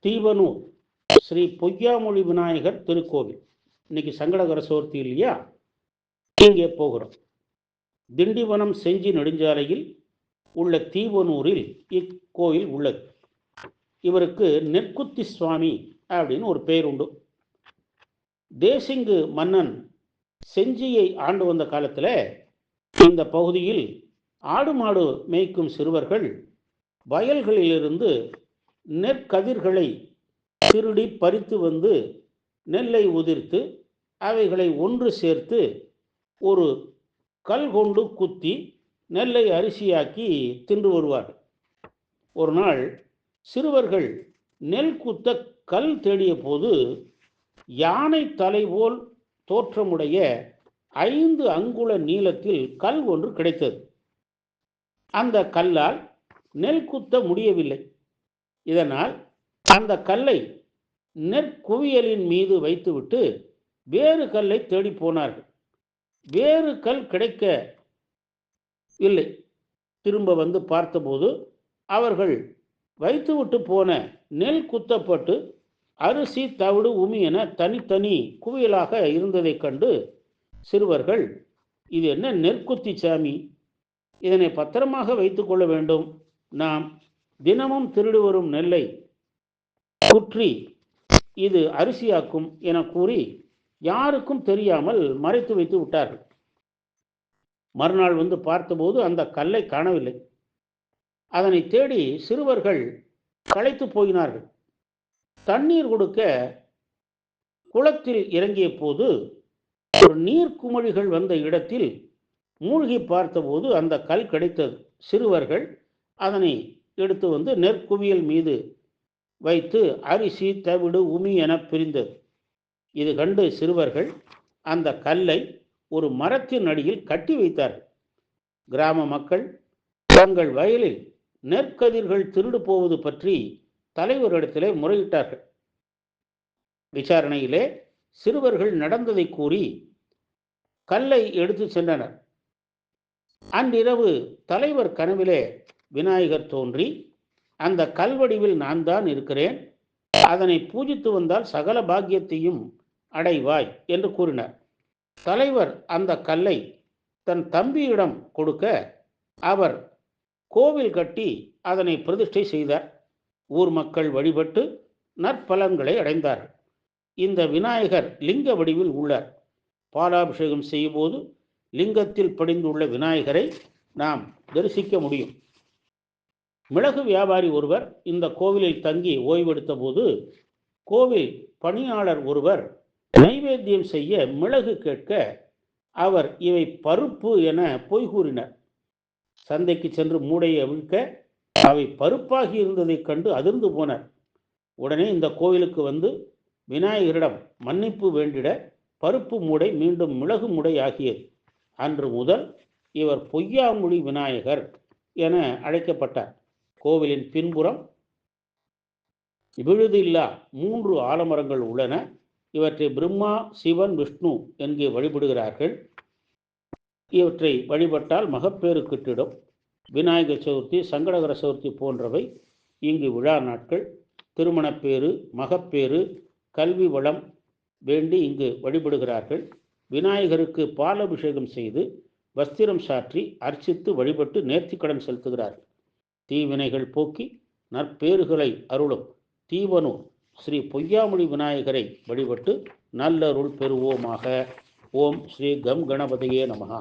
தீவனூர் ஸ்ரீ பொய்யாமொழி விநாயகர் திருக்கோவில். இன்னைக்கு சங்கடகர சதுர்த்தி இல்லையா, இங்கே போகிறோம். திண்டிவனம் செஞ்சி நெடுஞ்சாலையில் உள்ள தீவனூரில் இக்கோயில் உள்ளது. இவருக்கு நெற்குத்தி சுவாமி அப்படின்னு ஒரு பெயர் உண்டு. தேசிங்கு மன்னன் செஞ்சியை ஆண்டு வந்த காலத்தில் இந்த பகுதியில் ஆடு மாடு மேய்க்கும் சிறுவர்கள் வயல்களிலிருந்து நெற்கதிர்களை திருடி பறித்து வந்து நெல்லை உதிர்த்து அவைகளை ஒன்று சேர்த்து ஒரு கல் கொண்டு குத்தி நெல்லை அரிசியாக்கி தின்று வருவார்கள். ஒரு நாள் சிறுவர்கள் நெல் குத்த கல் தேடிய போது யானை தலை போல் தோற்றமுடைய 5 அங்குல நீளத்தில் கல் ஒன்று கிடைத்தது. அந்த கல்லால் நெல் குத்த முடியவில்லை. இதனால் அந்த கல்லை நெற்குவியலின் மீது வைத்துவிட்டு வேறு கல்லை தேடி போனார்கள். வேறு கல் கிடைக்கவில்லை. திரும்ப வந்து பார்த்தபோது அவர்கள் வைத்துவிட்டு போன நெல் குத்தப்பட்டு அரிசி, தவிடு, உமி என தனித்தனி குவியலாக இருந்ததை கண்டு சிறுவர்கள், இது என்ன நெற்குத்தி சாமி, இதனை பத்திரமாக வைத்து கொள்ள வேண்டும், நாம் தினமும் திருடி வரும் நெல்லை குற்றி இது அரிசியாக்கும் என கூறி யாருக்கும் தெரியாமல் மறைத்து வைத்து விட்டார்கள். மறுநாள் வந்து பார்த்தபோது அந்த கல்லை காணவில்லை. அதனை தேடி சிறுவர்கள் களைத்து போயினார்கள். தண்ணீர் கொடுக்க குளத்தில் இறங்கிய போது ஒரு நீர்க்குமிழிகள் வந்த இடத்தில் மூழ்கி பார்த்தபோது அந்த கல் கிடைத்தது. சிறுவர்கள் அதனை எடுத்து வந்து நெற்குவியல் மீது வைத்து அரிசி, தவிடு, உமி என பிரிந்தது. இது கண்டு சிறுவர்கள் அந்த கல்லை ஒரு மரத்தின் அடியில் கட்டி வைத்தார்கள். கிராம மக்கள் தங்கள் வயலில் நெற்கதிர்கள் திருடு போவது பற்றி தலைவரிடத்திலே முறையிட்டார்கள். விசாரணையிலே சிறுவர்கள் நடந்ததை கூறி கல்லை எடுத்து சென்றனர். அன்றிரவு தலைவர் கனவிலே விநாயகர் தோன்றி, அந்த கல்வடிவில் நான் தான் இருக்கிறேன், அதனை பூஜித்து வந்தால் சகல பாக்கியத்தையும் அடைவாய் என்று கூறினார். தலைவர் அந்த கல்லை தன் தம்பியிடம் கொடுக்க அவர் கோவில் கட்டி அதனை பிரதிஷ்டை செய்தார். ஊர் மக்கள் வழிபட்டு நற்பலன்களை அடைந்தார்கள். இந்த விநாயகர் லிங்க வடிவில் உள்ளார். பாலாபிஷேகம் செய்யும் போது லிங்கத்தில் படிந்துள்ள விநாயகரை நாம் தரிசிக்க முடியும். மிளகு வியாபாரி ஒருவர் இந்த கோவிலில் தங்கி ஓய்வெடுத்த போது கோவில் பணியாளர் ஒருவர் நைவேத்தியம் செய்ய மிளகு கேட்க அவர் இவை பருப்பு என பொய் கூறினார். சந்தைக்கு சென்று மூடையை அவிழ்க்க அவை பருப்பாகி இருந்ததை கண்டு அதிர்ந்து போனார். உடனே இந்த கோவிலுக்கு வந்து விநாயகரிடம் மன்னிப்பு வேண்டிட பருப்பு மூடை மீண்டும் மிளகு மூடை ஆகியது. அன்று முதல் இவர் பொய்யாமொழி விநாயகர் என அழைக்கப்பட்டார். கோவிலின் பின்புறம் விழுதில்லா 3 ஆலமரங்கள் உள்ளன. இவற்றை பிரம்மா, சிவன், விஷ்ணு என்கே வழிபடுகிறார்கள். இவற்றை வழிபட்டால் மகப்பேறு கிட்டிடும். விநாயகர் சதுர்த்தி, சங்கடகர சதுர்த்தி போன்றவை இங்கு விழா நாட்கள். திருமணப்பேறு, மகப்பேறு, கல்வி வளம் வேண்டி இங்கு வழிபடுகிறார்கள். விநாயகருக்கு பாலபிஷேகம் செய்து வஸ்திரம் சாற்றி அர்ச்சித்து வழிபட்டு நேர்த்திக்கடன் செலுத்துகிறார்கள். தீவினைகள் போக்கி நற்பேறுகளை அருளும் தீவனூர் ஸ்ரீ பொய்யாமொழி விநாயகரை வழிபட்டு நல்லருள் பெறுவோமாக. ஓம் ஸ்ரீ கம் கணபதியே நமஹா.